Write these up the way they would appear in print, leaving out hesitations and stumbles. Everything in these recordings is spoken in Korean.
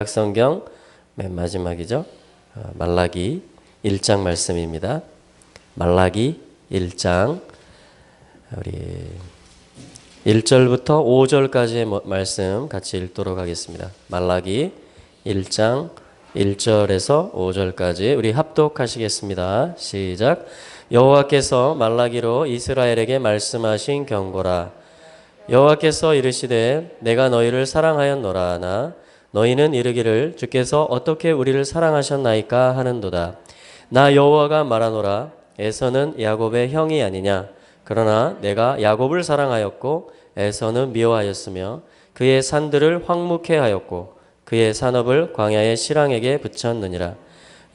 성경 맨 마지막이죠. 말라기 1장 말씀입니다. 말라기 1장 우리 1절부터 5절까지의 말씀 같이 읽도록 하겠습니다. 말라기 1장 1절에서 5절까지 우리 합독하시겠습니다. 시작. 여호와께서 말라기로 이스라엘에게 말씀하신 경고라. 여호와께서 이르시되 내가 너희를 사랑하였노라. 하나 너희는 이르기를 주께서 어떻게 우리를 사랑하셨나이까 하는도다. 나 여호와가 말하노라. 에서는 야곱의 형이 아니냐. 그러나 내가 야곱을 사랑하였고 에서는 미워하였으며 그의 산들을 황무케 하였고 그의 산업을 광야의 실황에게 붙였느니라.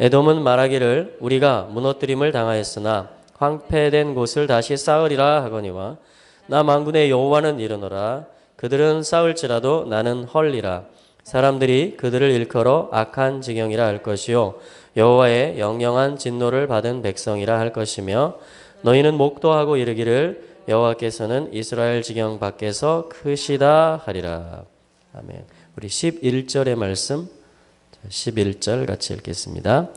에돔은 말하기를 우리가 무너뜨림을 당하였으나 황폐된 곳을 다시 쌓으리라 하거니와 나 만군의 여호와는 이르노라. 그들은 쌓을지라도 나는 헐리라. 사람들이 그들을 일컬어 악한 지경이라 할 것이요 여호와의 영영한 진노를 받은 백성이라 할 것이며 너희는 목도하고 이르기를 여호와께서는 이스라엘 지경 밖에서 크시다 하리라. 아멘. 우리 11절의 말씀 11절 같이 읽겠습니다.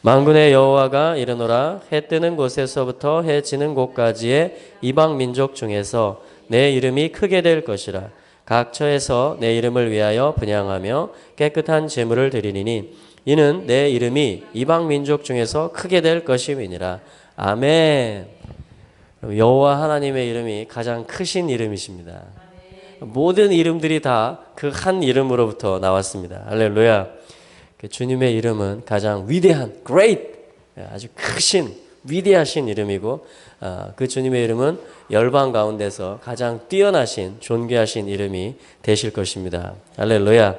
만군의 여호와가 이르노라. 해 뜨는 곳에서부터 해 지는 곳까지의 이방 민족 중에서 내 이름이 크게 될 것이라. 각 처에서 내 이름을 위하여 분향하며 깨끗한 제물을 드리리니 이는 내 이름이 이방 민족 중에서 크게 될 것임이니라. 아멘. 여호와 하나님의 이름이 가장 크신 이름이십니다. 모든 이름들이 다 그 한 이름으로부터 나왔습니다. 할렐루야. 주님의 이름은 가장 위대한 great 아주 크신 위대하신 이름이고 그 주님의 이름은 열방 가운데서 가장 뛰어나신 존귀하신 이름이 되실 것입니다. 할렐루야.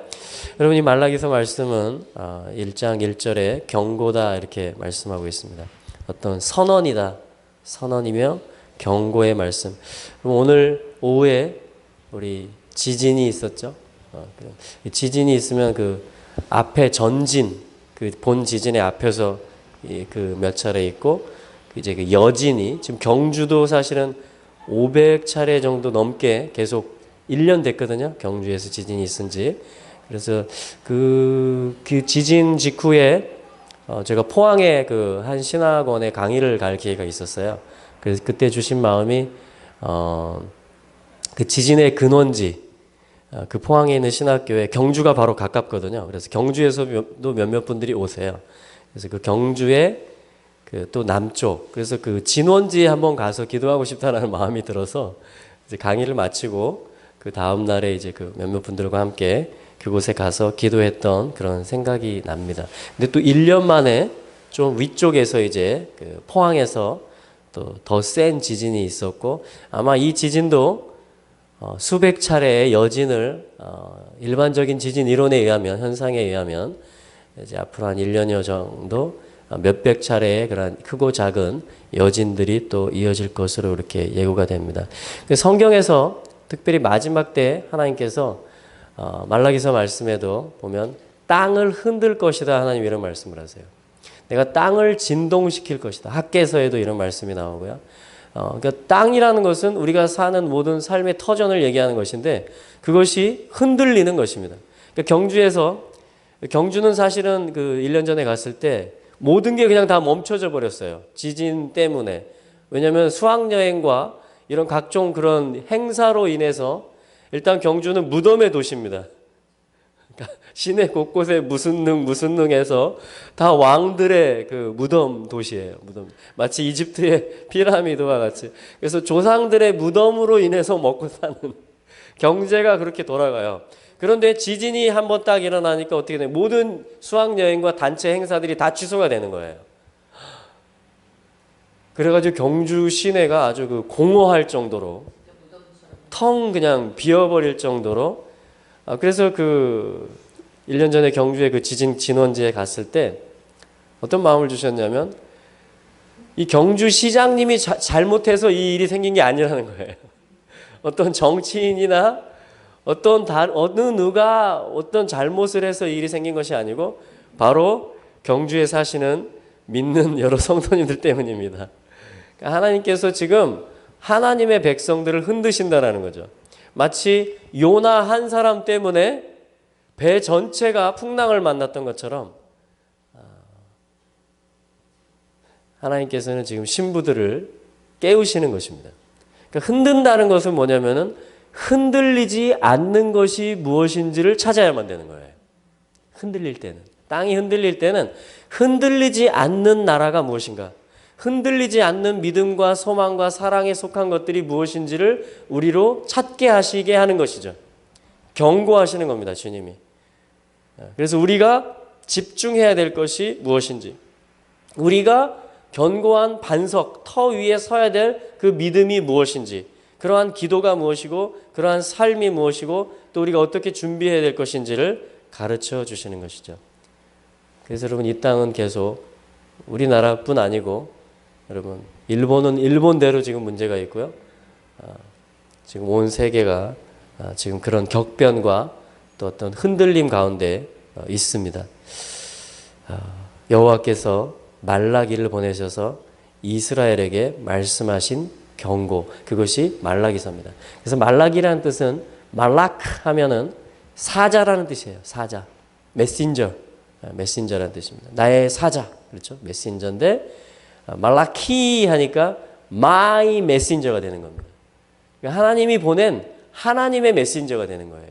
여러분 이 말라기서 말씀은 1장 1절에 경고다 이렇게 말씀하고 있습니다. 어떤 선언이다. 선언이며 경고의 말씀. 그럼 오늘 오후에 우리 지진이 있었죠. 지진이 있으면 그 앞에 전진, 그 본 지진의 앞에서 그 몇 차례 있고 이제 그 여진이 지금 경주도 사실은 500차례 정도 넘게 계속 1년 됐거든요. 경주에서 지진이 있은 지. 그래서 그 지진 직후에 제가 포항에 그 한 신학원에 강의를 갈 기회가 있었어요. 그래서 그때 주신 마음이 그 지진의 근원지 그 포항에 있는 신학교에 경주가 바로 가깝거든요. 그래서 경주에서도 몇몇 분들이 오세요. 그래서 그 경주의 그 또 남쪽, 그래서 그 진원지에 한번 가서 기도하고 싶다는 마음이 들어서 이제 강의를 마치고 그 다음 날에 이제 그 몇몇 분들과 함께 그곳에 가서 기도했던 그런 생각이 납니다. 근데 또 1년 만에 좀 위쪽에서 이제 그 포항에서 또 더 센 지진이 있었고 아마 이 지진도 수백 차례의 여진을 일반적인 지진 이론에 의하면 현상에 의하면 이제 앞으로 한 1년여 정도 몇백 차례의 그런 크고 작은 여진들이 또 이어질 것으로 이렇게 예고가 됩니다. 성경에서 특별히 마지막 때 하나님께서 말라기서 말씀에도 보면 땅을 흔들 것이다 하나님 이런 말씀을 하세요. 내가 땅을 진동시킬 것이다. 학개서에도 이런 말씀이 나오고요. 그러니까 땅이라는 것은 우리가 사는 모든 삶의 터전을 얘기하는 것인데 그것이 흔들리는 것입니다. 그러니까 경주는 사실은 그 1년 전에 갔을 때 모든 게 그냥 다 멈춰져 버렸어요. 지진 때문에. 왜냐하면 수학여행과 이런 각종 그런 행사로 인해서 일단 경주는 무덤의 도시입니다. 그러니까 시내 곳곳에 무슨 능 해서 다 왕들의 그 무덤 도시예요. 무덤. 마치 이집트의 피라미드와 같이. 그래서 조상들의 무덤으로 인해서 먹고 사는 경제가 그렇게 돌아가요. 그런데 지진이 한번 딱 일어나니까 어떻게 돼요? 모든 수학여행과 단체 행사들이 다 취소가 되는 거예요. 그래가지고 경주 시내가 아주 그 공허할 정도로 텅 그냥 비어버릴 정도로 그래서 그 1년 전에 경주에 그 지진 진원지에 갔을 때 어떤 마음을 주셨냐면 이 경주 시장님이 잘못해서 이 일이 생긴 게 아니라는 거예요. 어떤 정치인이나 어느 누가 어떤 잘못을 해서 이 일이 생긴 것이 아니고 바로 경주에 사시는 믿는 여러 성도님들 때문입니다. 그러니까 하나님께서 지금 하나님의 백성들을 흔드신다라는 거죠. 마치 요나 한 사람 때문에 배 전체가 풍랑을 만났던 것처럼 하나님께서는 지금 신부들을 깨우시는 것입니다. 그러니까 흔든다는 것은 뭐냐면은 흔들리지 않는 것이 무엇인지를 찾아야만 되는 거예요. 흔들릴 때는. 땅이 흔들릴 때는 흔들리지 않는 나라가 무엇인가? 흔들리지 않는 믿음과 소망과 사랑에 속한 것들이 무엇인지를 우리로 찾게 하시게 하는 것이죠. 경고하시는 겁니다, 주님이. 그래서 우리가 집중해야 될 것이 무엇인지, 우리가 견고한 반석, 터 위에 서야 될 그 믿음이 무엇인지, 그러한 기도가 무엇이고 그러한 삶이 무엇이고 또 우리가 어떻게 준비해야 될 것인지를 가르쳐 주시는 것이죠. 그래서 여러분, 이 땅은 계속 우리나라뿐 아니고 여러분, 일본은 일본대로 지금 문제가 있고요. 지금 온 세계가 지금 그런 격변과 또 어떤 흔들림 가운데 있습니다. 여호와께서 말라기를 보내셔서 이스라엘에게 말씀하신 경고, 그것이 말라기서입니다. 그래서 말라기라는 뜻은 말락 하면은 사자라는 뜻이에요. 사자, 메신저, 메신저라는 뜻입니다. 나의 사자, 그렇죠? 메신저인데 말라키 하니까 my messenger가 되는 겁니다. 그러니까 하나님이 보낸 하나님의 메신저가 되는 거예요.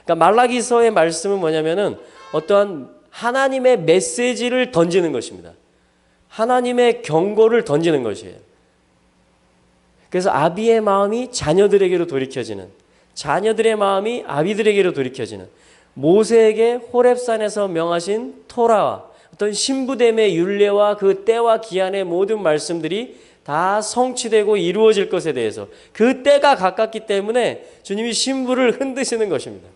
그러니까 말라기서의 말씀은 뭐냐면은 어떠한 하나님의 메시지를 던지는 것입니다. 하나님의 경고를 던지는 것이에요. 그래서 아비의 마음이 자녀들에게로 돌이켜지는, 자녀들의 마음이 아비들에게로 돌이켜지는, 모세에게 호렙산에서 명하신 토라와 어떤 신부됨의 율례와 그 때와 기한의 모든 말씀들이 다 성취되고 이루어질 것에 대해서 그 때가 가깝기 때문에 주님이 신부를 흔드시는 것입니다.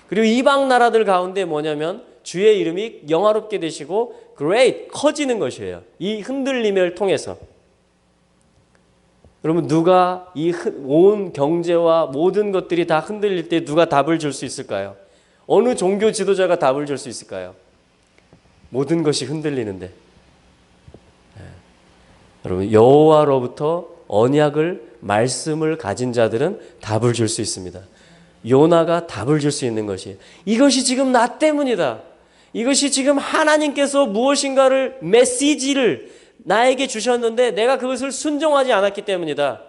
그리고 이방 나라들 가운데 뭐냐면 주의 이름이 영화롭게 되시고 great, 커지는 것이에요. 이 흔들림을 통해서. 여러분, 누가 이 온 경제와 모든 것들이 다 흔들릴 때 누가 답을 줄 수 있을까요? 어느 종교 지도자가 답을 줄 수 있을까요? 모든 것이 흔들리는데. 여러분, 여호와로부터 언약을, 말씀을 가진 자들은 답을 줄 수 있습니다. 요나가 답을 줄 수 있는 것이에요. 이것이 지금 나 때문이다. 이것이 지금 하나님께서 무엇인가를, 메시지를 나에게 주셨는데 내가 그것을 순종하지 않았기 때문이다.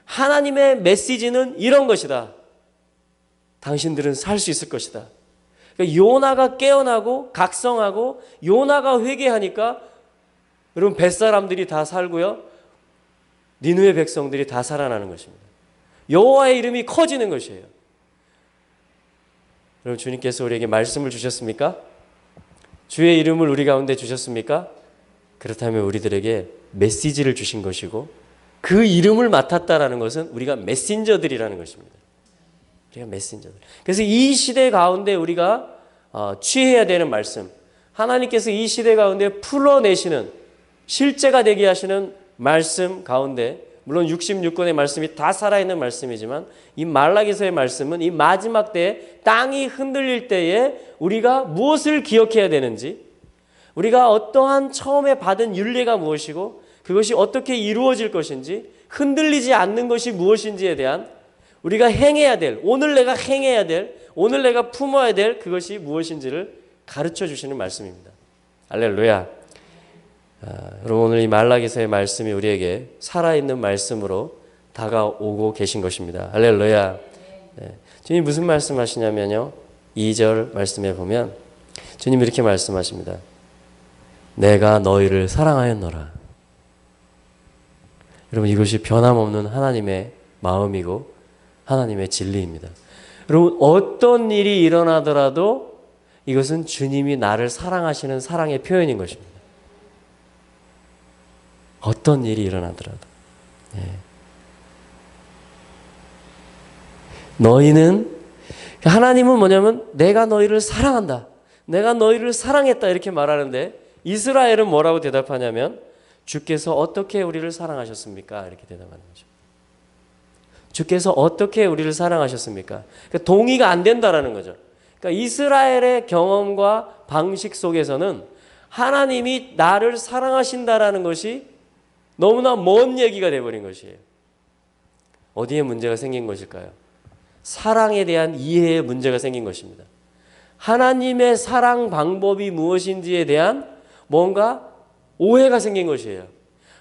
하나님의 메시지는 이런 것이다. 당신들은 살 수 있을 것이다. 그러니까 요나가 깨어나고 각성하고 요나가 회개하니까 여러분, 뱃사람들이 다 살고요, 니느웨 백성들이 다 살아나는 것입니다. 여호와의 이름이 커지는 것이에요. 여러분, 주님께서 우리에게 말씀을 주셨습니까? 주의 이름을 우리 가운데 주셨습니까? 그렇다면 우리들에게 메시지를 주신 것이고 그 이름을 맡았다라는 것은 우리가 메신저들이라는 것입니다. 우리가 메신저들. 그래서 이 시대 가운데 우리가 취해야 되는 말씀, 하나님께서 이 시대 가운데 풀어내시는, 실제가 되게 하시는 말씀 가운데, 물론 66권의 말씀이 다 살아있는 말씀이지만 이 말라기서의 말씀은 이 마지막 때에 땅이 흔들릴 때에 우리가 무엇을 기억해야 되는지, 우리가 어떠한 처음에 받은 율례가 무엇이고 그것이 어떻게 이루어질 것인지, 흔들리지 않는 것이 무엇인지에 대한 우리가 행해야 될, 오늘 내가 행해야 될, 오늘 내가 품어야 될 그것이 무엇인지를 가르쳐 주시는 말씀입니다. 할렐루야. 여러분, 오늘 이 말라기서의 말씀이 우리에게 살아있는 말씀으로 다가오고 계신 것입니다. 할렐루야. 네. 주님 무슨 말씀하시냐면요, 2절 말씀에 보면 주님 이렇게 말씀하십니다. 내가 너희를 사랑하였노라. 여러분, 이것이 변함없는 하나님의 마음이고 하나님의 진리입니다. 여러분, 어떤 일이 일어나더라도 이것은 주님이 나를 사랑하시는 사랑의 표현인 것입니다. 어떤 일이 일어나더라도. 네. 너희는, 하나님은 뭐냐면 내가 너희를 사랑한다, 내가 너희를 사랑했다, 이렇게 말하는데 이스라엘은 뭐라고 대답하냐면 주께서 어떻게 우리를 사랑하셨습니까? 이렇게 대답하는 거죠. 주께서 어떻게 우리를 사랑하셨습니까? 그러니까 동의가 안 된다라는 거죠. 그러니까 이스라엘의 경험과 방식 속에서는 하나님이 나를 사랑하신다라는 것이 너무나 먼 얘기가 되어버린 것이에요. 어디에 문제가 생긴 것일까요? 사랑에 대한 이해에 문제가 생긴 것입니다. 하나님의 사랑 방법이 무엇인지에 대한 뭔가 오해가 생긴 것이에요.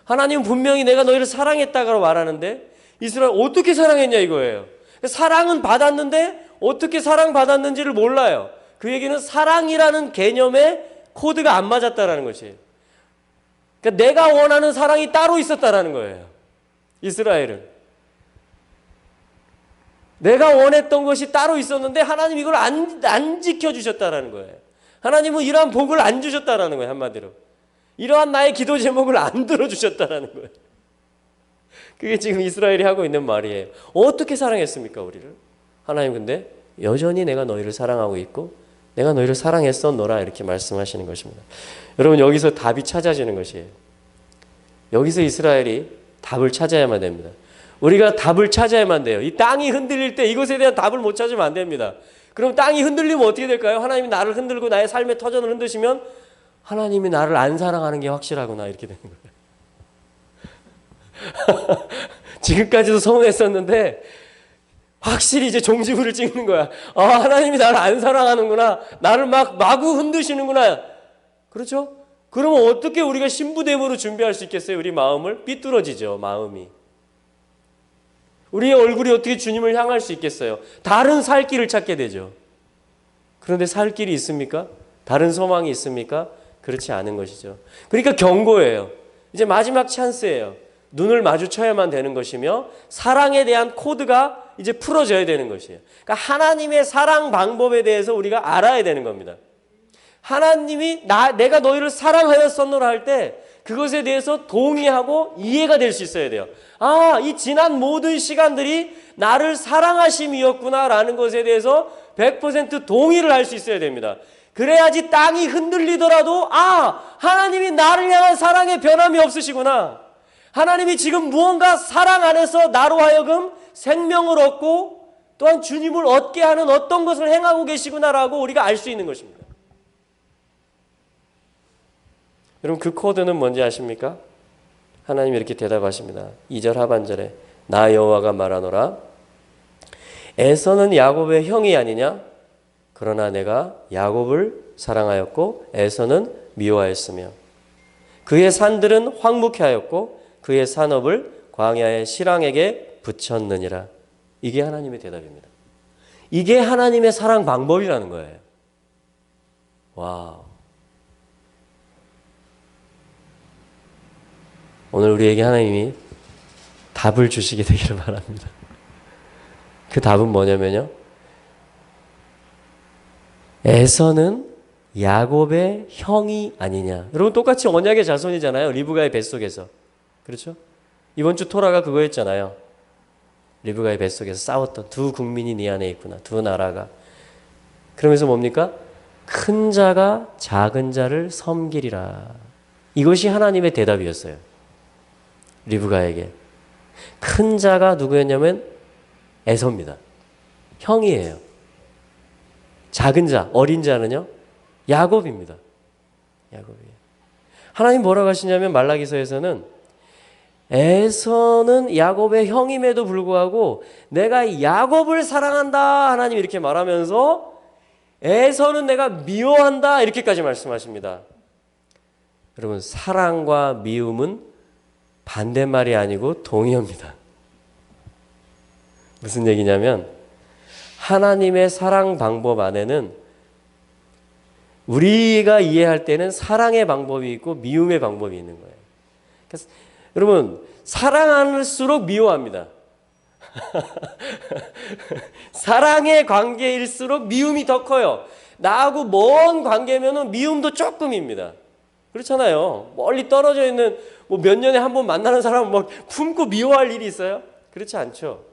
하나님은 분명히 내가 너희를 사랑했다고 말하는데 이스라엘 어떻게 사랑했냐 이거예요. 사랑은 받았는데 어떻게 사랑받았는지를 몰라요. 그 얘기는 사랑이라는 개념에 코드가 안 맞았다라는 것이에요. 그러니까 내가 원하는 사랑이 따로 있었다라는 거예요. 이스라엘은. 내가 원했던 것이 따로 있었는데 하나님 이걸 안 지켜주셨다라는 거예요. 하나님은 이러한 복을 안 주셨다라는 거예요. 한마디로. 이러한 나의 기도 제목을 안 들어주셨다라는 거예요. 그게 지금 이스라엘이 하고 있는 말이에요. 어떻게 사랑했습니까 우리를? 하나님 근데 여전히 내가 너희를 사랑하고 있고 내가 너희를 사랑했었노라 이렇게 말씀하시는 것입니다. 여러분 여기서 답이 찾아지는 것이에요. 여기서 이스라엘이 답을 찾아야만 됩니다. 우리가 답을 찾아야만 돼요. 이 땅이 흔들릴 때 이것에 대한 답을 못 찾으면 안 됩니다. 그럼 땅이 흔들리면 어떻게 될까요? 하나님이 나를 흔들고 나의 삶의 터전을 흔드시면 하나님이 나를 안 사랑하는 게 확실하구나 이렇게 되는 거예요. 지금까지도 서운했었는데 확실히 이제 종지부를 찍는 거야. 아, 하나님이 나를 안 사랑하는구나. 나를 마구 흔드시는구나. 그렇죠? 그러면 어떻게 우리가 신부됨으로 준비할 수 있겠어요? 우리 마음을 삐뚤어지죠. 마음이. 우리의 얼굴이 어떻게 주님을 향할 수 있겠어요? 다른 살 길을 찾게 되죠. 그런데 살 길이 있습니까? 다른 소망이 있습니까? 그렇지 않은 것이죠. 그러니까 경고예요. 이제 마지막 찬스예요. 눈을 마주쳐야만 되는 것이며 사랑에 대한 코드가 이제 풀어져야 되는 것이에요. 그러니까 하나님의 사랑 방법에 대해서 우리가 알아야 되는 겁니다. 하나님이 내가 너희를 사랑하였었노라 할 때 그것에 대해서 동의하고 이해가 될 수 있어야 돼요. 아, 이 지난 모든 시간들이 나를 사랑하심이었구나라는 것에 대해서 100% 동의를 할 수 있어야 됩니다. 그래야지 땅이 흔들리더라도 아, 하나님이 나를 향한 사랑에 변함이 없으시구나. 하나님이 지금 무언가 사랑 안에서 나로 하여금 생명을 얻고 또한 주님을 얻게 하는 어떤 것을 행하고 계시구나라고 우리가 알 수 있는 것입니다. 여러분 그 코드는 뭔지 아십니까? 하나님이 이렇게 대답하십니다. 2절 하반절에 나 여호와가 말하노라 에서는 야곱의 형이 아니냐? 그러나 내가 야곱을 사랑하였고 에서는 미워하였으며 그의 산들은 황무케 하였고 그의 산업을 광야의 실황에게 붙였느니라. 이게 하나님의 대답입니다. 이게 하나님의 사랑 방법이라는 거예요. 와우. 오늘 우리에게 하나님이 답을 주시게 되기를 바랍니다. 그 답은 뭐냐면요. 에서는 야곱의 형이 아니냐. 여러분 똑같이 언약의 자손이잖아요. 리브가의 뱃속에서. 그렇죠? 이번 주 토라가 그거였잖아요. 리브가의 뱃속에서 싸웠던 두 국민이 네 안에 있구나. 두 나라가. 그러면서 뭡니까? 큰 자가 작은 자를 섬기리라. 이것이 하나님의 대답이었어요. 리브가에게. 큰 자가 누구였냐면 에서입니다. 형이에요. 작은 자, 어린 자는요? 야곱입니다. 야곱이에요. 하나님 뭐라고 하시냐면 말라기서에서는 에서는 야곱의 형임에도 불구하고 내가 야곱을 사랑한다 하나님 이렇게 말하면서 에서는 내가 미워한다 이렇게까지 말씀하십니다. 여러분 사랑과 미움은 반대말이 아니고 동의어입니다. 무슨 얘기냐면 하나님의 사랑 방법 안에는 우리가 이해할 때는 사랑의 방법이 있고 미움의 방법이 있는 거예요. 그래서 여러분 사랑할수록 미워합니다. 사랑의 관계일수록 미움이 더 커요. 나하고 먼 관계면은 미움도 조금입니다. 그렇잖아요. 멀리 떨어져 있는 뭐 몇 년에 한 번 만나는 사람은 막 품고 미워할 일이 있어요? 그렇지 않죠.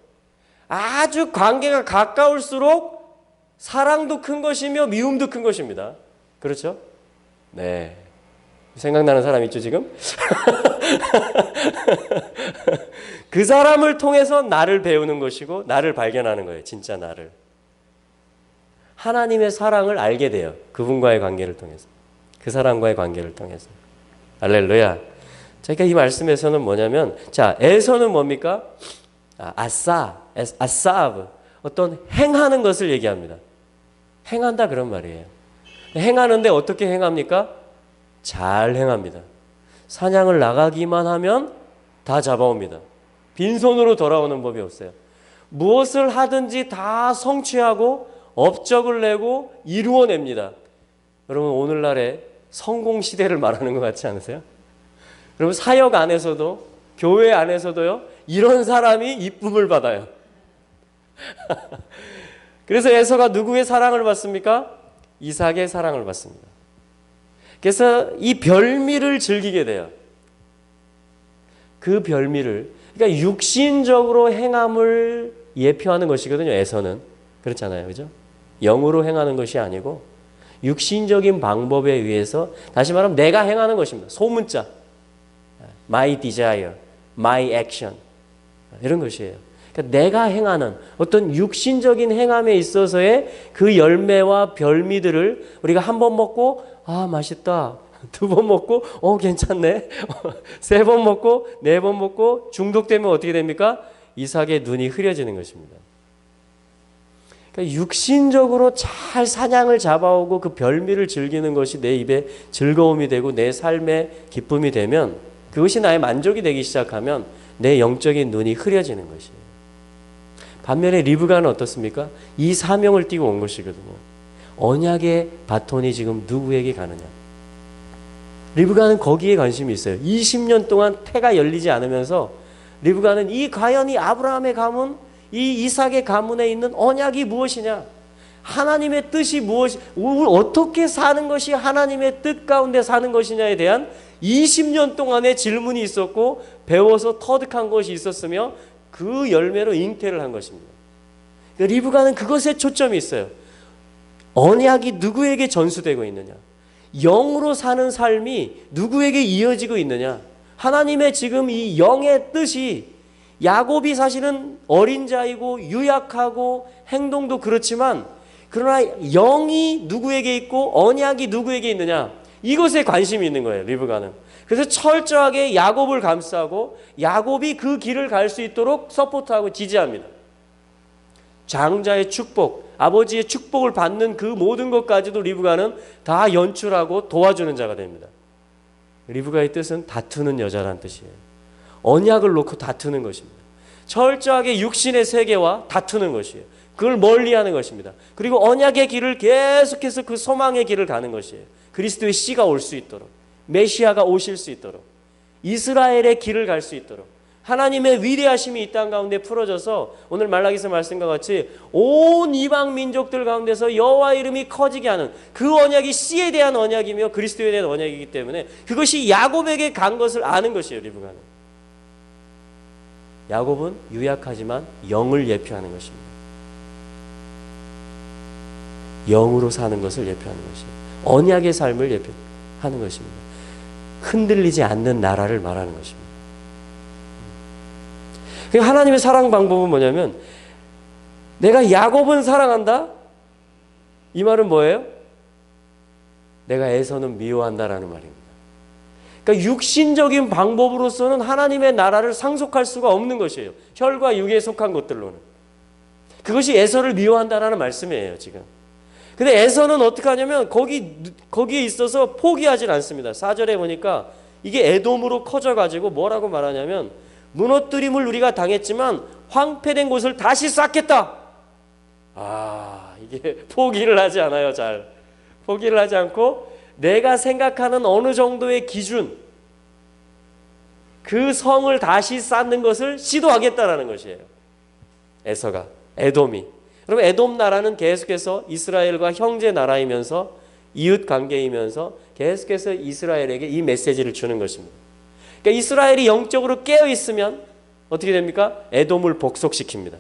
아주 관계가 가까울수록 사랑도 큰 것이며 미움도 큰 것입니다. 그렇죠? 네. 생각나는 사람 있죠, 지금? 그 사람을 통해서 나를 배우는 것이고 나를 발견하는 거예요. 진짜 나를. 하나님의 사랑을 알게 돼요. 그분과의 관계를 통해서. 그 사람과의 관계를 통해서. 할렐루야. 자, 그러니까 이 말씀에서는 뭐냐면 자, 에서는 뭡니까? 아사브. 어떤 행하는 것을 얘기합니다. 행한다 그런 말이에요. 행하는데 어떻게 행합니까? 잘 행합니다. 사냥을 나가기만 하면 다 잡아옵니다. 빈손으로 돌아오는 법이 없어요. 무엇을 하든지 다 성취하고 업적을 내고 이루어냅니다. 여러분 오늘날의 성공 시대를 말하는 것 같지 않으세요? 여러분 사역 안에서도 교회 안에서도요 이런 사람이 이쁨을 받아요. 그래서 에서가 누구의 사랑을 받습니까? 이삭의 사랑을 받습니다. 그래서 이 별미를 즐기게 돼요. 그 별미를 그러니까 육신적으로 행함을 예표하는 것이거든요. 에서는 그렇잖아요, 그죠? 영으로 행하는 것이 아니고 육신적인 방법에 의해서 다시 말하면 내가 행하는 것입니다. 소문자, my desire, my action 이런 것이에요. 그러니까 내가 행하는 어떤 육신적인 행함에 있어서의 그 열매와 별미들을 우리가 한 번 먹고 아 맛있다, 두 번 먹고 괜찮네, 세 번 먹고 네 번 먹고 중독되면 어떻게 됩니까? 이삭의 눈이 흐려지는 것입니다. 그러니까 육신적으로 잘 사냥을 잡아오고 그 별미를 즐기는 것이 내 입에 즐거움이 되고 내 삶의 기쁨이 되면 그것이 나의 만족이 되기 시작하면 내 영적인 눈이 흐려지는 것이에요. 반면에 리브가는 어떻습니까? 이 사명을 띠고 온 것이거든요. 언약의 바톤이 지금 누구에게 가느냐. 리브가는 거기에 관심이 있어요. 20년 동안 태가 열리지 않으면서 리브가는 과연 이 아브라함의 가문, 이 이삭의 가문에 있는 언약이 무엇이냐, 하나님의 뜻이 무엇이, 어떻게 사는 것이 하나님의 뜻 가운데 사는 것이냐에 대한 20년 동안의 질문이 있었고 배워서 터득한 것이 있었으며 그 열매로 잉태를 한 것입니다. 리브가는 그것에 초점이 있어요. 언약이 누구에게 전수되고 있느냐, 영으로 사는 삶이 누구에게 이어지고 있느냐, 하나님의 지금 이 영의 뜻이, 야곱이 사실은 어린 자이고 유약하고 행동도 그렇지만 그러나 영이 누구에게 있고 언약이 누구에게 있느냐, 이것에 관심이 있는 거예요, 리브가는. 그래서 철저하게 야곱을 감싸고 야곱이 그 길을 갈 수 있도록 서포트하고 지지합니다. 장자의 축복, 아버지의 축복을 받는 그 모든 것까지도 리브가는 다 연출하고 도와주는 자가 됩니다. 리브가의 뜻은 다투는 여자라는 뜻이에요. 언약을 놓고 다투는 것입니다. 철저하게 육신의 세계와 다투는 것이에요. 그걸 멀리하는 것입니다. 그리고 언약의 길을 계속해서 그 소망의 길을 가는 것이에요. 그리스도의 씨가 올 수 있도록, 메시아가 오실 수 있도록, 이스라엘의 길을 갈 수 있도록, 하나님의 위대하심이 이 땅 가운데 풀어져서 오늘 말라기서 말씀과 같이 온 이방 민족들 가운데서 여호와 이름이 커지게 하는 그 언약이 씨에 대한 언약이며 그리스도에 대한 언약이기 때문에 그것이 야곱에게 간 것을 아는 것이에요. 리브가는. 야곱은 유약하지만 영을 예표하는 것입니다. 영으로 사는 것을 예표하는 것이에요. 언약의 삶을 예표하는 것입니다. 흔들리지 않는 나라를 말하는 것입니다. 하나님의 사랑 방법은 뭐냐면 내가 야곱은 사랑한다? 이 말은 뭐예요? 내가 에서는 미워한다라는 말입니다. 그러니까 육신적인 방법으로서는 하나님의 나라를 상속할 수가 없는 것이에요. 혈과 육에 속한 것들로는. 그것이 에서를 미워한다라는 말씀이에요, 지금. 근데 에서는 어떻게 하냐면 거기에 있어서 포기하진 않습니다. 4절에 보니까 이게 에돔으로 커져가지고 뭐라고 말하냐면 무너뜨림을 우리가 당했지만 황폐된 곳을 다시 쌓겠다. 이게 포기를 하지 않아요. 잘 포기를 하지 않고 내가 생각하는 어느 정도의 기준, 그 성을 다시 쌓는 것을 시도하겠다라는 것이에요. 에서가, 에돔이. 그럼 에돔 나라는 계속해서 이스라엘과 형제 나라이면서 이웃 관계이면서 계속해서 이스라엘에게 이 메시지를 주는 것입니다. 그러니까 이스라엘이 영적으로 깨어 있으면 어떻게 됩니까? 에돔을 복속시킵니다.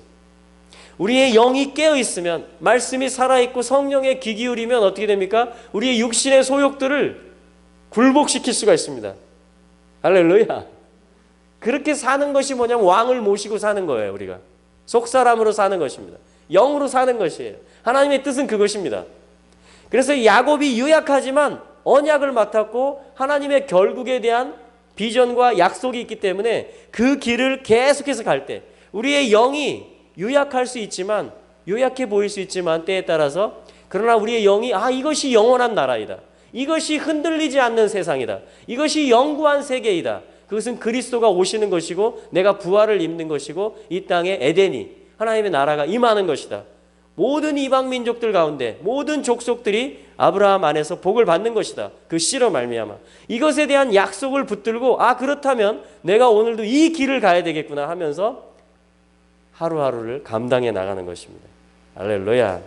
우리의 영이 깨어 있으면, 말씀이 살아있고 성령에 귀 기울이면 어떻게 됩니까? 우리의 육신의 소욕들을 굴복시킬 수가 있습니다. 할렐루야. 그렇게 사는 것이 뭐냐면 왕을 모시고 사는 거예요. 우리가 속사람으로 사는 것입니다. 영으로 사는 것이에요. 하나님의 뜻은 그것입니다. 그래서 야곱이 유약하지만 언약을 맡았고 하나님의 결국에 대한 비전과 약속이 있기 때문에 그 길을 계속해서 갈 때 우리의 영이 유약할 수 있지만, 유약해 보일 수 있지만 때에 따라서 그러나 우리의 영이 이것이 영원한 나라이다. 이것이 흔들리지 않는 세상이다. 이것이 영구한 세계이다. 그것은 그리스도가 오시는 것이고 내가 부활을 입는 것이고 이 땅에 에덴이 하나님의 나라가 임하는 것이다. 모든 이방 민족들 가운데 모든 족속들이 아브라함 안에서 복을 받는 것이다. 그 씨로 말미암아 이것에 대한 약속을 붙들고 그렇다면 내가 오늘도 이 길을 가야 되겠구나 하면서 하루하루를 감당해 나가는 것입니다. 할렐루야.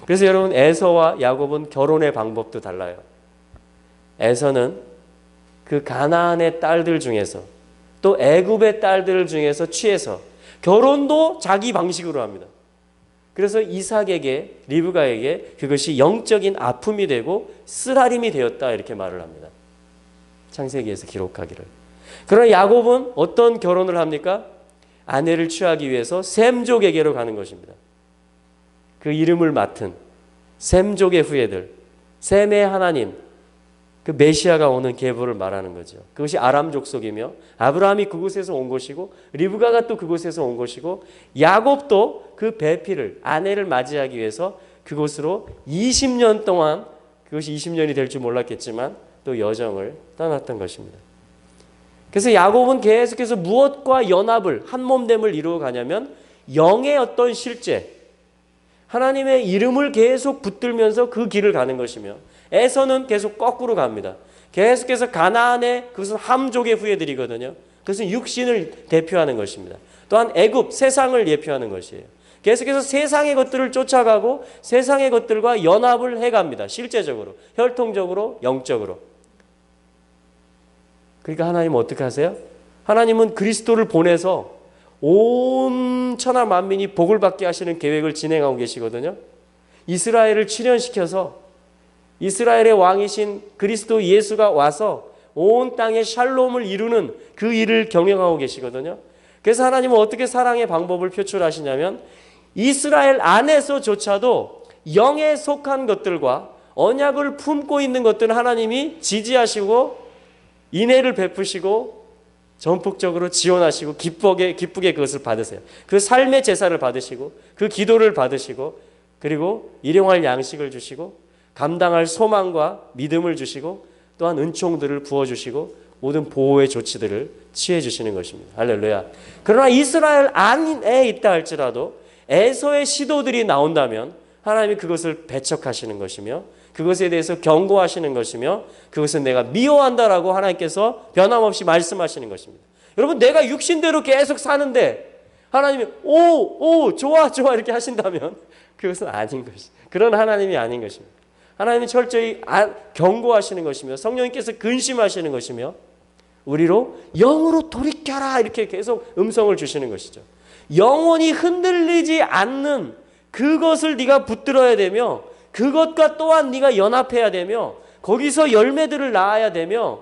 그래서 여러분 에서와 야곱은 결혼의 방법도 달라요. 에서는 그 가나안의 딸들 중에서 또 애굽의 딸들 중에서 취해서 결혼도 자기 방식으로 합니다. 그래서 이삭에게 리브가에게 그것이 영적인 아픔이 되고 쓰라림이 되었다 이렇게 말을 합니다. 창세기에서 기록하기를. 그러나 야곱은 어떤 결혼을 합니까? 아내를 취하기 위해서 셈족에게로 가는 것입니다. 그 이름을 맡은 셈족의 후예들, 셈의 하나님, 그 메시아가 오는 계보를 말하는 거죠. 그것이 아람 족속이며 아브라함이 그곳에서 온 것이고 리브가가 또 그곳에서 온 것이고 야곱도 그 배필을 아내를 맞이하기 위해서 그곳으로 20년 동안 그것이 20년이 될 줄 몰랐겠지만 또 여정을 떠났던 것입니다. 그래서 야곱은 계속해서 무엇과 연합을 한몸됨을 이루어 가냐면 영의 어떤 실제 하나님의 이름을 계속 붙들면서 그 길을 가는 것이며 에서는 계속 거꾸로 갑니다. 계속해서 가나안의 그것은 함족의 후예들이거든요. 그것은 육신을 대표하는 것입니다. 또한 애굽 세상을 예표하는 것이에요. 계속해서 세상의 것들을 쫓아가고 세상의 것들과 연합을 해갑니다. 실제적으로, 혈통적으로, 영적으로. 그러니까 하나님은 어떻게 하세요? 하나님은 그리스도를 보내서 온 천하 만민이 복을 받게 하시는 계획을 진행하고 계시거든요. 이스라엘을 출현시켜서 이스라엘의 왕이신 그리스도 예수가 와서 온 땅에 샬롬을 이루는 그 일을 경영하고 계시거든요. 그래서 하나님은 어떻게 사랑의 방법을 표출하시냐면 이스라엘 안에서조차도 영에 속한 것들과 언약을 품고 있는 것들은 하나님이 지지하시고 인애를 베푸시고 전폭적으로 지원하시고 기쁘게 그것을 받으세요. 그 삶의 제사를 받으시고 그 기도를 받으시고 그리고 일용할 양식을 주시고 감당할 소망과 믿음을 주시고 또한 은총들을 부어주시고 모든 보호의 조치들을 취해 주시는 것입니다. 할렐루야. 그러나 이스라엘 안에 있다 할지라도 에서의 시도들이 나온다면 하나님이 그것을 배척하시는 것이며 그것에 대해서 경고하시는 것이며 그것은 내가 미워한다라고 하나님께서 변함없이 말씀하시는 것입니다. 여러분 내가 육신대로 계속 사는데 하나님이 좋아 이렇게 하신다면 그것은 아닌 것이 그런 하나님이 아닌 것입니다. 하나님이 철저히 경고하시는 것이며 성령님께서 근심하시는 것이며 우리로 영으로 돌이켜라 이렇게 계속 음성을 주시는 것이죠. 영원히 흔들리지 않는 그것을 네가 붙들어야 되며 그것과 또한 네가 연합해야 되며 거기서 열매들을 낳아야 되며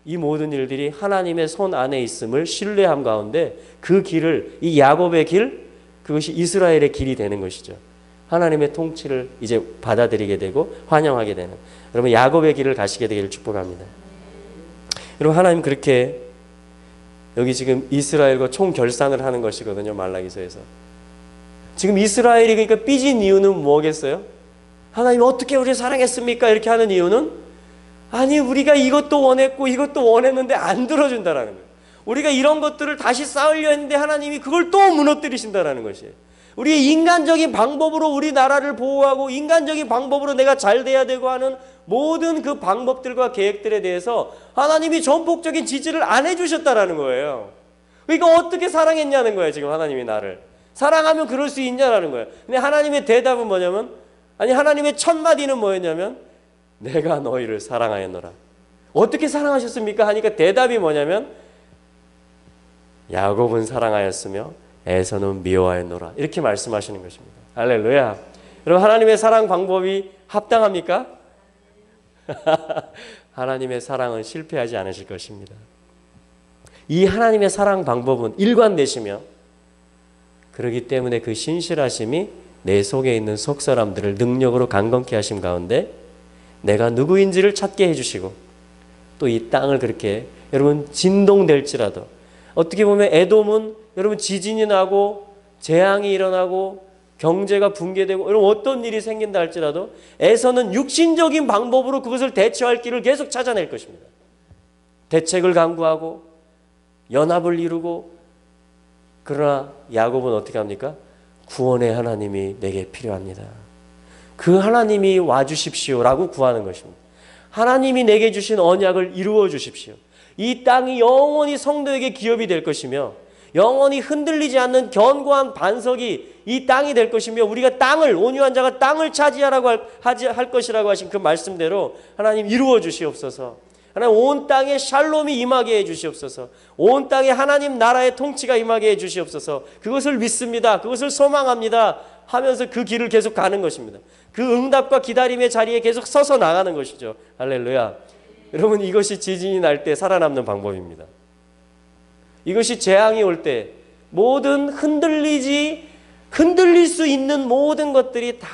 이 모든 일들이 하나님의 손 안에 있음을 신뢰함 가운데 그 길을 이 야곱의 길 그것이 이스라엘의 길이 되는 것이죠. 하나님의 통치를 이제 받아들이게 되고 환영하게 되는 여러분 야곱의 길을 가시게 되기를 축복합니다. 여러분 하나님 그렇게 여기 지금 이스라엘과 총결산을 하는 것이거든요. 말라기서에서. 지금 이스라엘이 그러니까 삐진 이유는 뭐겠어요? 하나님 어떻게 우리를 사랑했습니까? 이렇게 하는 이유는 아니 우리가 이것도 원했고 이것도 원했는데 안 들어준다라는 거예요. 우리가 이런 것들을 다시 쌓으려 했는데 하나님이 그걸 또 무너뜨리신다라는 것이에요. 우리의 인간적인 방법으로 우리나라를 보호하고 인간적인 방법으로 내가 잘 돼야 되고 하는 모든 그 방법들과 계획들에 대해서 하나님이 전폭적인 지지를 안 해주셨다라는 거예요. 그러니까 어떻게 사랑했냐는 거예요. 지금 하나님이 나를. 사랑하면 그럴 수 있냐라는 거예요. 근데 하나님의 대답은 뭐냐면 하나님의 첫 마디는 뭐였냐면 내가 너희를 사랑하였노라. 어떻게 사랑하셨습니까? 하니까 대답이 뭐냐면 야곱은 사랑하였으며 에서는 미워하였노라. 이렇게 말씀하시는 것입니다. 할렐루야. 여러분 하나님의 사랑 방법이 합당합니까? 하나님의 사랑은 실패하지 않으실 것입니다. 이 하나님의 사랑 방법은 일관되시며 그렇기 때문에 그 신실하심이 내 속에 있는 속 사람들을 능력으로 강건케 하심 가운데 내가 누구인지를 찾게 해주시고 또 이 땅을 그렇게 여러분 진동될지라도 어떻게 보면 에돔은 여러분 지진이 나고 재앙이 일어나고 경제가 붕괴되고 이런 어떤 일이 생긴다 할지라도 에서는 육신적인 방법으로 그것을 대처할 길을 계속 찾아낼 것입니다. 대책을 강구하고 연합을 이루고, 그러나 야곱은 어떻게 합니까? 구원의 하나님이 내게 필요합니다. 그 하나님이 와주십시오라고 구하는 것입니다. 하나님이 내게 주신 언약을 이루어 주십시오. 이 땅이 영원히 성도에게 기업이 될 것이며 영원히 흔들리지 않는 견고한 반석이 이 땅이 될 것이며, 우리가 땅을, 온유한 자가 땅을 차지하라고 할 것이라고 하신 그 말씀대로 하나님 이루어 주시옵소서. 하나님 온 땅에 샬롬이 임하게 해 주시옵소서. 온 땅에 하나님 나라의 통치가 임하게 해 주시옵소서. 그것을 믿습니다. 그것을 소망합니다 하면서 그 길을 계속 가는 것입니다. 그 응답과 기다림의 자리에 계속 서서 나가는 것이죠. 할렐루야. 여러분, 이것이 지진이 날 때 살아남는 방법입니다. 이것이 재앙이 올 때 모든 흔들릴 수 있는 모든 것들이 다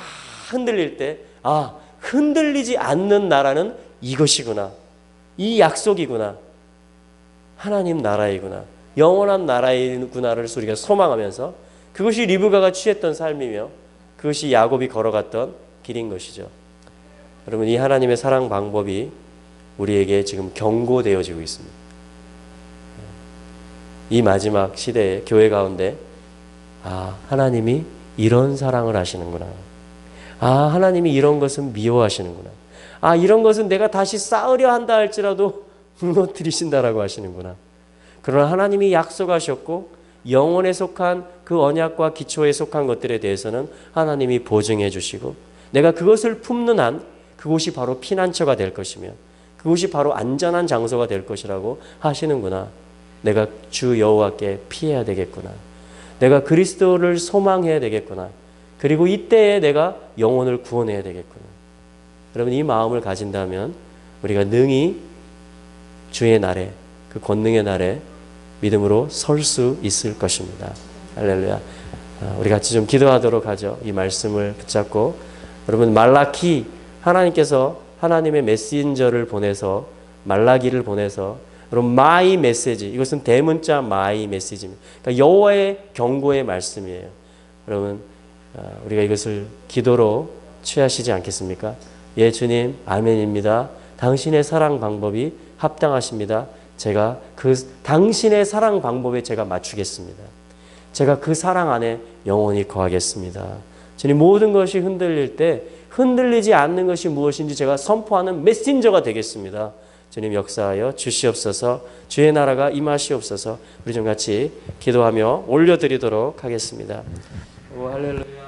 흔들릴 때, 아, 흔들리지 않는 나라는 이것이구나. 이 약속이구나. 하나님 나라이구나. 영원한 나라이구나를 우리가 소망하면서, 그것이 리브가가 취했던 삶이며 그것이 야곱이 걸어갔던 길인 것이죠. 여러분, 이 하나님의 사랑 방법이 우리에게 지금 경고되어지고 있습니다. 이 마지막 시대에 교회 가운데, 아, 하나님이 이런 사랑을 하시는구나. 아, 하나님이 이런 것은 미워하시는구나. 아, 이런 것은 내가 다시 쌓으려 한다 할지라도 무너뜨리신다라고 하시는구나. 그러나 하나님이 약속하셨고 영혼에 속한 그 언약과 기초에 속한 것들에 대해서는 하나님이 보증해 주시고, 내가 그것을 품는 한 그곳이 바로 피난처가 될 것이며 그곳이 바로 안전한 장소가 될 것이라고 하시는구나. 내가 주 여호와께 피해야 되겠구나. 내가 그리스도를 소망해야 되겠구나. 그리고 이때에 내가 영혼을 구원해야 되겠구나. 여러분, 이 마음을 가진다면 우리가 능히 주의 날에, 그 권능의 날에 믿음으로 설 수 있을 것입니다. 할렐루야. 우리 같이 좀 기도하도록 하죠. 이 말씀을 붙잡고. 여러분, 말라키, 하나님께서 하나님의 메신저를 보내서, 말라기를 보내서, 여러분, 마이 메시지, 이것은 대문자 마이 메시지입니다. 그러니까 여호와의 경고의 말씀이에요. 여러분, 우리가 이것을 기도로 취하시지 않겠습니까? 예, 주님, 아멘입니다. 당신의 사랑 방법이 합당하십니다. 제가 그 당신의 사랑 방법에 제가 맞추겠습니다. 제가 그 사랑 안에 영원히 거하겠습니다. 주님, 모든 것이 흔들릴 때 흔들리지 않는 것이 무엇인지 제가 선포하는 메신저가 되겠습니다. 주님, 역사하여 주시옵소서. 주의 나라가 임하시옵소서. 우리 좀 같이 기도하며 올려드리도록 하겠습니다. 오, 할렐루야.